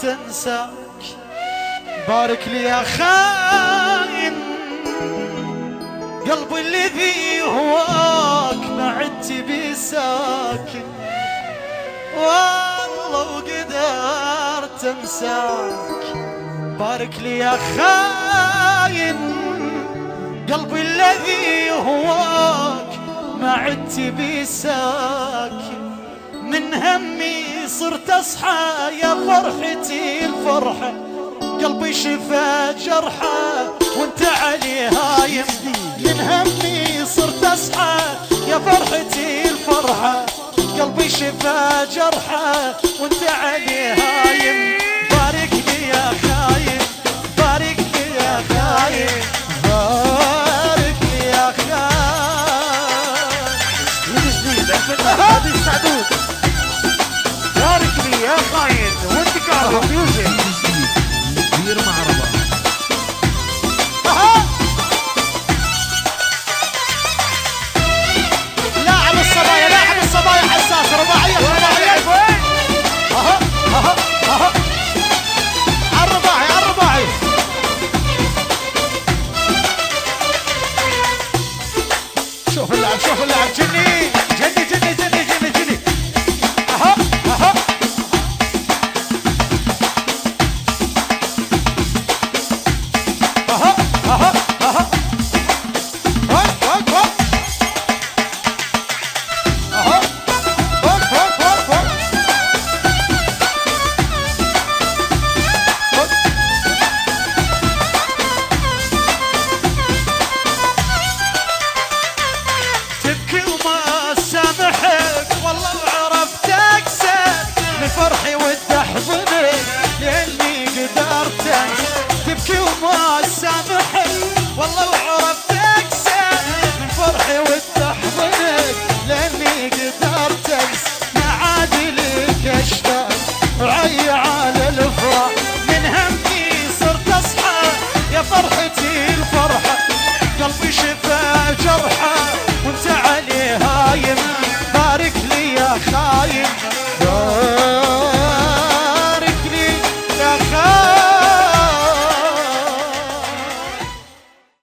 تنساك. بارك لي يا خاين قلبي الذي هواك ما عدت بساكن، والله وقدرت انساك. بارك لي يا خاين قلبي الذي هواك ما عدت بساكن. من همي صرت اصحى يا فرحتي الفرحة، قلبي شفى جرحه وانت عليه هايم. من همي صرت اصحى يا فرحتي الفرحة، قلبي شفى جرحه وانت عليه هايم. بارك لي يا خاين بارك لي يا خاين بارك لي يا خاين. هذه السعدود